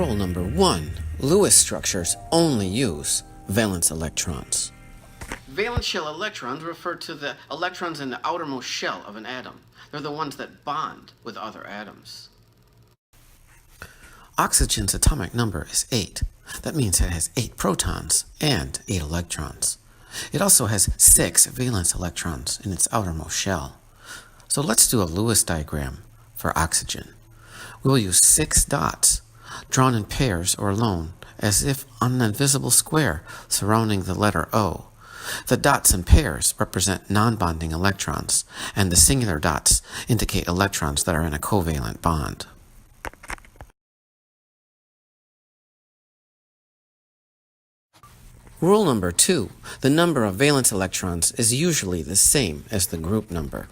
Rule number 1. Lewis structures only use valence electrons. Valence shell electrons refer to the electrons in the outermost shell of an atom. They're the ones that bond with other atoms. Oxygen's atomic number is 8. That means it has 8 protons and 8 electrons. It also has 6 valence electrons in its outermost shell. So let's do a Lewis diagram for oxygen. We will use 6 dots, drawn in pairs or alone, as if on an invisible square surrounding the letter O. The dots in pairs represent non-bonding electrons, and the singular dots indicate electrons that are in a covalent bond. Rule number 2. The number of valence electrons is usually the same as the group number.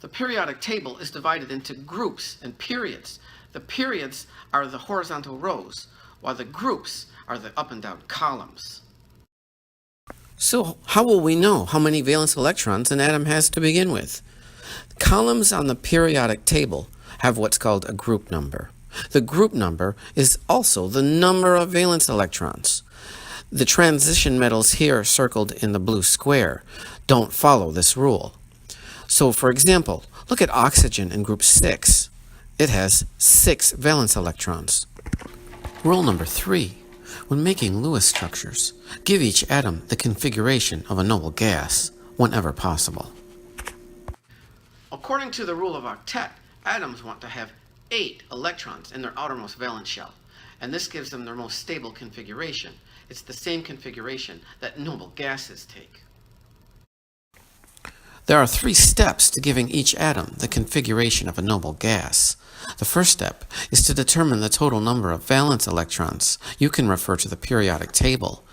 The periodic table is divided into groups and periods. The periods are the horizontal rows, while the groups are the up and down columns. So how will we know how many valence electrons an atom has to begin with? Columns on the periodic table have what's called a group number. The group number is also the number of valence electrons. The transition metals here circled in the blue square don't follow this rule. So for example, look at oxygen in group 6. It has 6 valence electrons. Rule number 3. When making Lewis structures, give each atom the configuration of a noble gas whenever possible. According to the rule of octet, atoms want to have 8 electrons in their outermost valence shell, and this gives them their most stable configuration. It's the same configuration that noble gases take. There are 3 steps to giving each atom the configuration of a noble gas. The first step is to determine the total number of valence electrons. You can refer to the periodic table.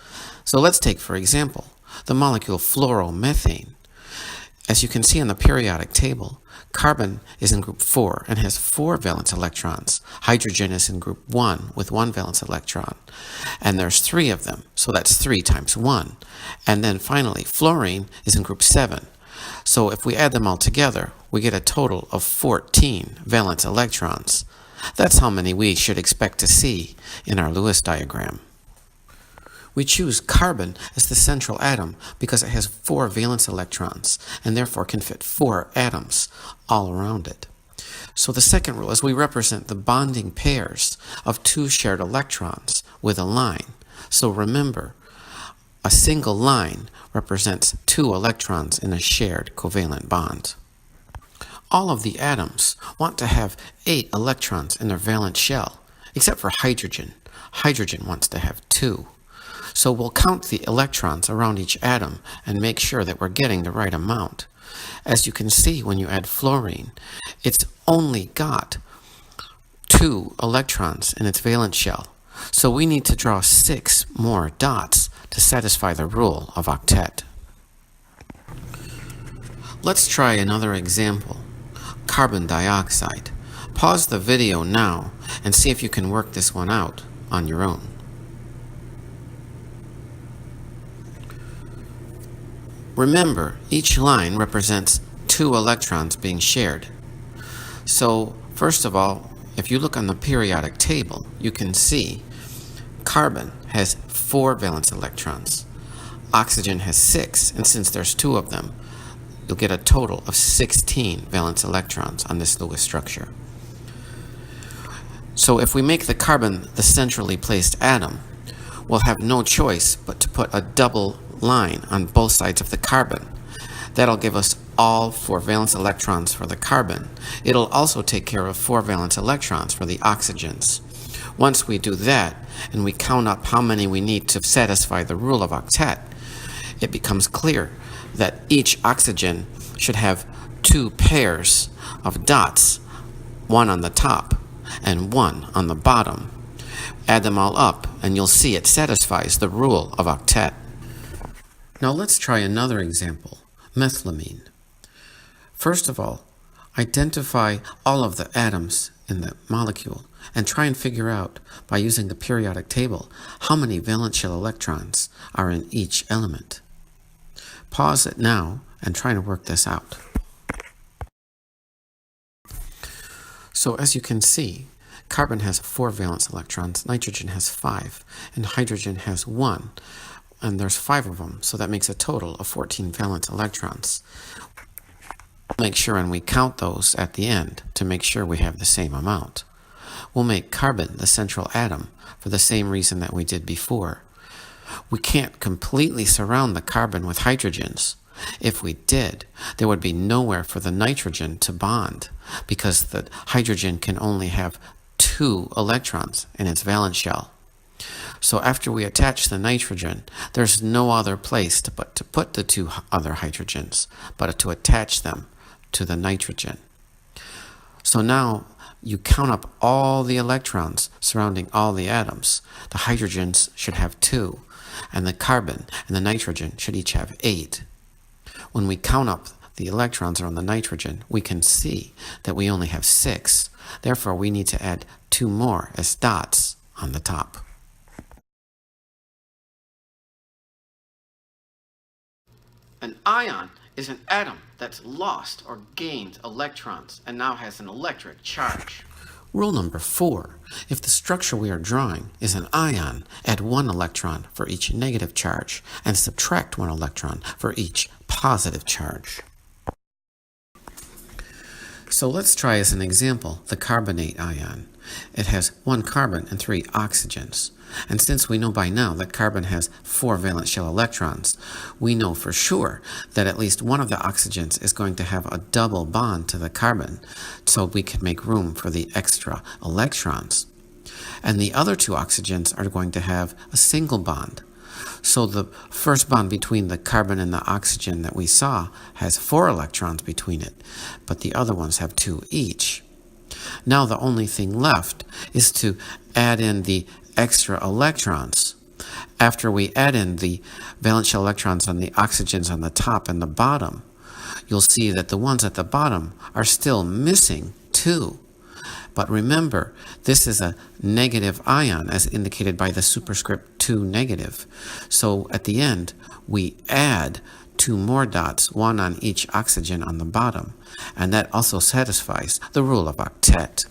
So let's take, for example, the molecule fluoromethane. As you can see on the periodic table, carbon is in group 4 and has 4 valence electrons. Hydrogen is in group 1 with 1 valence electron. And there's 3 of them, so that's 3 times 1. And then finally, fluorine is in group 7. So if we add them all together, we get a total of 14 valence electrons. That's how many we should expect to see in our Lewis diagram. We choose carbon as the central atom because it has 4 valence electrons and therefore can fit 4 atoms all around it. So the second rule is we represent the bonding pairs of 2 shared electrons with a line. So remember, a single line represents 2 electrons in a shared covalent bond. All of the atoms want to have 8 electrons in their valence shell, except for hydrogen. Hydrogen wants to have 2. So we'll count the electrons around each atom and make sure that we're getting the right amount. As you can see, when you add fluorine, it's only got 2 electrons in its valence shell. So we need to draw 6 more dots to satisfy the rule of octet. Let's try another example. Carbon dioxide. Pause the video now and see if you can work this one out on your own. Remember, each line represents 2 electrons being shared. So, first of all, if you look on the periodic table, you can see carbon has 4 valence electrons. Oxygen has 6, and since there's 2 of them, you'll get a total of 16 valence electrons on this Lewis structure. So if we make the carbon the centrally placed atom, we'll have no choice but to put a double line on both sides of the carbon. That'll give us all 4 valence electrons for the carbon. It'll also take care of 4 valence electrons for the oxygens. Once we do that, and we count up how many we need to satisfy the rule of octet, it becomes clear that each oxygen should have 2 pairs of dots, one on the top and one on the bottom. Add them all up, and you'll see it satisfies the rule of octet. Now let's try another example, methylamine. First of all, identify all of the atoms in the molecule and try and figure out, by using the periodic table, how many valence shell electrons are in each element. Pause it now and try to work this out. So as you can see, carbon has 4 valence electrons, nitrogen has 5, and hydrogen has 1. And there's 5 of them, so that makes a total of 14 valence electrons. We'll make sure and we count those at the end to make sure we have the same amount. We'll make carbon the central atom for the same reason that we did before. We can't completely surround the carbon with hydrogens. If we did, there would be nowhere for the nitrogen to bond because the hydrogen can only have 2 electrons in its valence shell. So after we attach the nitrogen, there's no other place to put the 2 other hydrogens, but to attach them to the nitrogen. So now you count up all the electrons surrounding all the atoms. The hydrogens should have 2, and the carbon and the nitrogen should each have 8. When we count up the electrons around the nitrogen, we can see that we only have 6. Therefore, we need to add 2 more as dots on the top. An ion is an atom that's lost or gained electrons and now has an electric charge. Rule number 4. If the structure we are drawing is an ion, add 1 electron for each negative charge and subtract 1 electron for each positive charge. So let's try as an example the carbonate ion. It has 1 carbon and 3 oxygens. And since we know by now that carbon has 4 valence shell electrons, we know for sure that at least one of the oxygens is going to have a double bond to the carbon, so we can make room for the extra electrons. And the other 2 oxygens are going to have a single bond. So the first bond between the carbon and the oxygen that we saw has 4 electrons between it, but the other ones have 2 each. Now the only thing left is to add in the extra electrons. After we add in the valence shell electrons on the oxygens on the top and the bottom, you'll see that the ones at the bottom are still missing 2. But remember, this is a negative ion as indicated by the superscript 2 negative. So at the end, we add 2 more dots, 1 on each oxygen on the bottom, and that also satisfies the rule of octet.